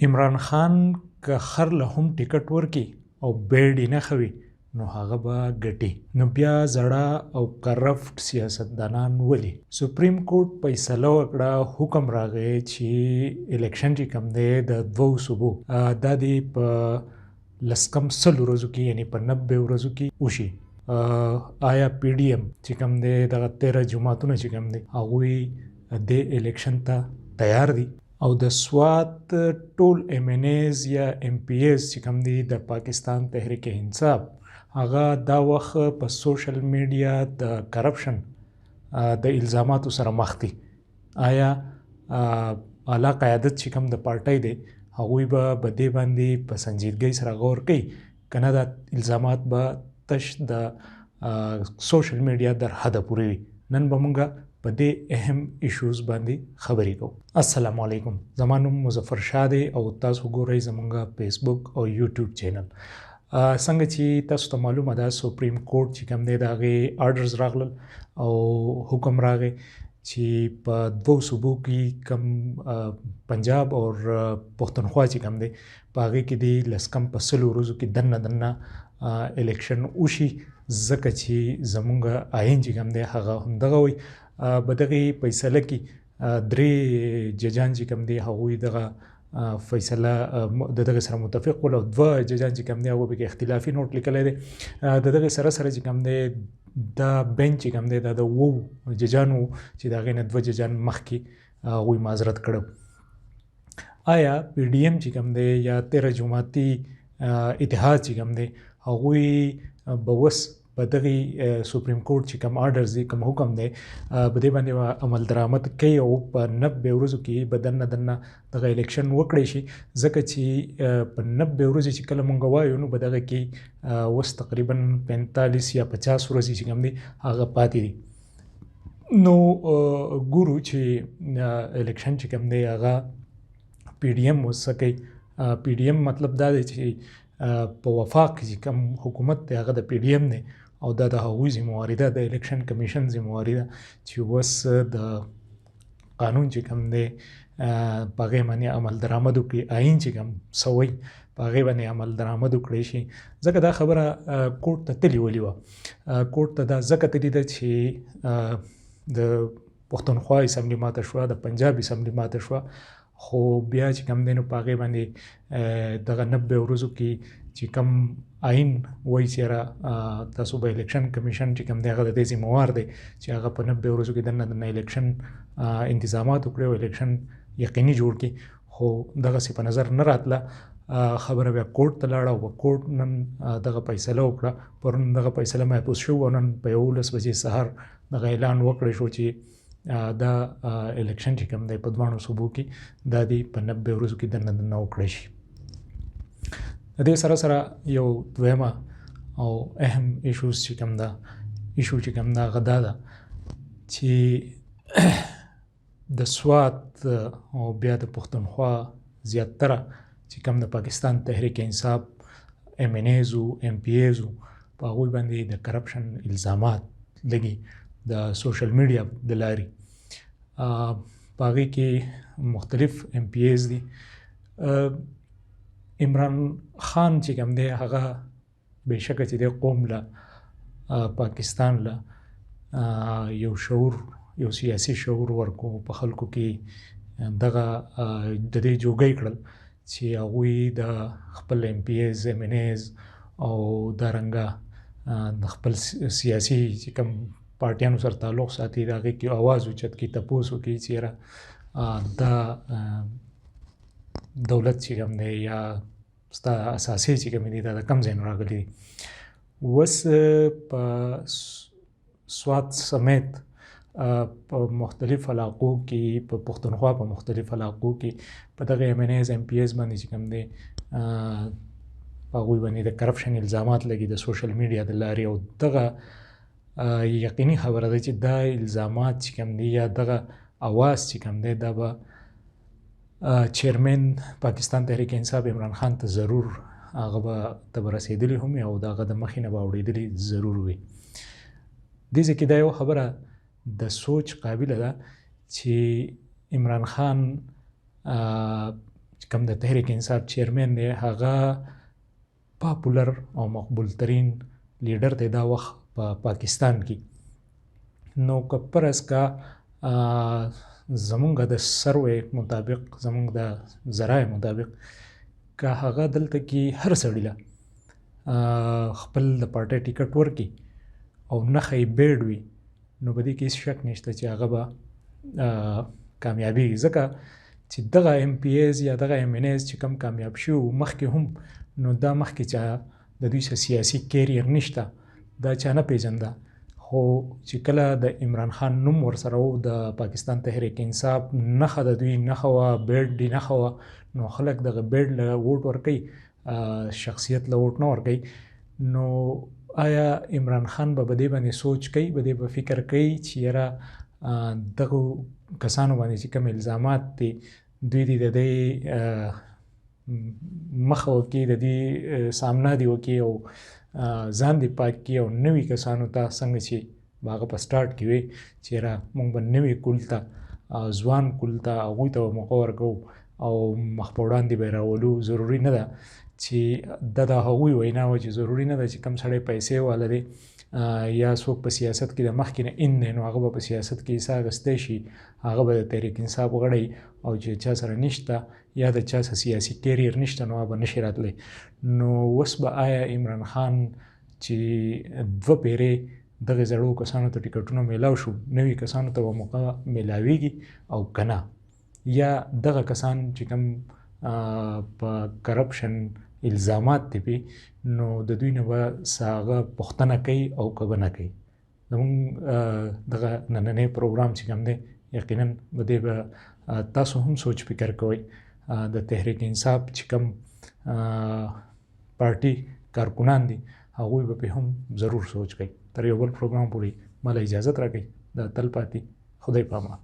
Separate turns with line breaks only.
عمران خان که خر له هم ټیکټ ورکي او بیډ یې نه خوي نو هغه به ګټي. نو بیا زړه او کرپټ سیاستدانان ولي سپریم کورټ فیصله وکړه، حکم راغی چې الیکشن چې کوم دی د دوو صوبو دا دی په لسکم سلو ورځو کې یعنی په 90 ورځو کې وشي. آیا پی ډی ایم چې کوم دی دغه 13 جماعتونه چې کوم دی هغوی د الیکشن ته تیار دي؟ او د سوات ټول ایم ان ایز یا ایم پی ایز چې کوم دی د پاکستان تحریک انصاف هغه دا وخت په سوشل میډیا د کرپشن د الزاماتو سره مخ دي. آیا اعلی قیادت چې کوم د پارټۍ دی هغوی به په دې باندې په سنجیدګۍ سره غور کوي که نه دا الزامات به تش د سوشل میډیا در حده پورې وي؟ نن به مونږ په دې اهم ایشوز باندې خبرې کوو. السلام علیکم، زما نوم مظفر شاه دی او تاسو ګورئ زمونږ فیسبوک او یوټیوب چینل. څنګه چې تاسو ته معلومه ده سپریم کورټ چې کوم دی د هغې آرډرز راغلل او حکم راغی چې په دوو صوبو کې کم پنجاب او پښتونخوا چې کوم دی په هغې کې دی لسکم په 100 ورځو کې دننه الیکشن وشي، ځکه چې زمونږ آئین چې کوم دی هغه همدغه وایي. په دغې فیصله کې 3 ججان چې کوم دی هغوی دغه فیصله د دغه سره متفق ول او 2 ججان چې کوم دی هغوی پکې اختلافي نوټ لیکلی دی. د دغې سره چې کوم دی دا بینچ چې کوم دی دا د 2 ججانو چې د هغې نه 2 ججان مخکې هغوی معذرت کړی. آیا پی ډي ایم چې کوم دی یا 13 جماعتي اتحاد چې کوم دی هغوی به اوس په دغې سپریم کورټ چې کوم آرډرز دی کوم حکم دی په دې باندې عمل درآمد کوي او په 90 ورځو کې به دننه دغه الیکشن وکړی شي؟ ځکه چې په 90 ورځې چې کله مونږ وایو نو په دغه کې اوس تقریبا 45 یا 50 ورځې چې کوم دی هغه پاتې دي. نو ګورو چې الیکشن چې کوم دی هغه پی ډي ایم اوس څه کوي. پی ډي ایم مطلب دا دی چې په وفاق کې کوم حکومت دی هغه د پی ډي ایم دی او دا د هغوی ذمهواري ده، د الیکشن کمیشن ذمهواري ده چې اوس د قانون چې کوم دی په هغې باندې عمل درآمد وکړي، آئین چې کوم څه وایي په هغې باندې عمل درآمد وکړی شي. ځکه دا خبره کورټ ته تللې ولې وه؟ کورټ ته دا ځکه تللې ده چې د پښتونخوا اسمبلي ماته شوه، د پنجاب اسمبلي ماته شوه، خو بیا چې کوم دی نو په هغې باندې دغه 90 ورځو کې چې کوم آئین وایي چې تاسو به الیکشن کمیشن چې کوم دی هغه د دې ذمهوار دی چې هغه په 90 ورځو کې دننه الیکشن انتظامات وکړي او الیکشن یقیني جوړ کړي. خو دغسې په نظر نه راتله. خبره بیا کورټ ته لاړه او کورټ نن دغه فیصله وکړه. پرون دغه فیصله محفوظ شو او نن په 11 بجې سهار دغه اعلان وکړی شو چې دا الیکشن چې کوم دی په 2 صوبو کې دا دی په 90 ورځو کې دننه وکړی شي. د دې سره یو دویمه او اهم ایشو چې کوم دا هغه دا ده چې د سوات او بیا د پښتونخوا زیاتره چې کوم د پاکستان تحریک انصاف ایم ان ایزو ایم پی ایزو په هغوی باندې د کرپشن الزامات لګي د سوشل میډیا د لارې. په هغې کې مختلف ایم پی ایز دي. عمران خان چې کوم دی هغه بېشکه چې دی قوم له پاکستان له یو سیاسي شعور ورکو، په خلکو کې دغه د دې جوګۍ کړل چې هغوی د خپل ایم پی ایز ایم ان ایز او دارنګه د خپل سیاسي چې کوم پارټیانو سره تعلق ساتي د هغې کې اواز اوچت کړي، تپوس وکړي چې دا دولت چې کوم دی یا ستا اساسي چې کوم دی دا د کوم ځای نه راغلي دي. اوس په سوات سمیت په مختلف علاقو کې په پښتونخوا په مختلف علاقو کې په دغه ایم ان ایز ایم پی ایز باندې چې کوم دی په هغوی باندې د کرپشن الزامات لګي د سوشل میډیا د لارې. او دغه یقیني خبره ده چې دا الزامات چې کوم دی یا دغه اواز چې کوم دی دا به چیرمن پاکستان تحریک انصاف عمران خان ته ضرور هغه به ته به رسېدلی هم او د هغه د مخې نه به اورېدلي ضرور وي. دې ځای کې دا یو خبره د سوچ قابله ده چې عمران خان چې کوم د تحریک انصاف چیرمن دی هغه پاپولر او مقبول ترین لیډر دی دا وخت په پاکستان کې. نو که پرس کا زمونږ د سروې مطابق، زمونږ د ذرایع مطابق، که هغه دلته کې هر سړي له خپل د پارټۍ ټیکټ ورکړي او نښه یې بیډ وي، نو په دې کې هېڅ شک نشته چې هغه به کامیابېږي. ځکه چې دغه ایم پی ایز یا دغه ایم این ایز چې کم کامیاب شوي مخکې هم، نو دا مخکې چا د دوی څه سیاسي کیریر نشته، دا چا نه پیژنده. خو چې کله د عمران خان نوم ورسره و، د پاکستان تحریک انصاف نښه د دوی نښه وه، بیډ یې نښه وه، نو خلک دغه بیډ له ووټ ورکوي، شخصیت له ووټ نه ورکوي. نو آیا عمران خان به په دې باندې سوچ کوي، په دې به فکر کوي چې یاره دغو کسانو باندې چې کوم الزامات دي دوی دې د دې مخه وکړي، د دې سامنا دې وکړي او ځان دې پاک کړي، او نوي کسانو ته څنګه چې هغه په سټارټ کې وي چې یاره موږ به نوي کول ته، ځوان کول ته هغوی ته به موقع ورکوو او مخ په وړاندې به یې راولو. ضروري نه ده چې د هغوی وینا وه چې ضروري نه ده چې کوم سړی پیسې والا دی یا څوک په سیاست کې د مخکې نه ان دی، نو هغه به په سیاست کې حصه اخیستی شي، هغه به د تحریک انصاف غړی، او چې چا سره نشته یا د چا سره سیاسي کیریر نشته نو هغه به نشي راتلی. نو اوس به آیا عمران خان چې 2 پیرې دغه زړو کسانو ته ټیکټونه میلاو شو، نوي کسانو ته به موقع میلاویږي او که نه، یا دغه کسان چې کوم په کرپشن الزامات دی پې، نو د دوی نه به څه هغه پوښتنه کوي او که به نه کوي. زموږ دغه نننی پروګرام چې کوم دی یقینا په دې به تاسو هم سوچ فکر کوئ. د تحریک انصاف چې کوم پارټي کارکنان دي هغوی به پې هم ضرور سوچ کوي. تر یو بل پروګرام پورې ماله اجازت راکوئ. د تل پاتې خدای پامان.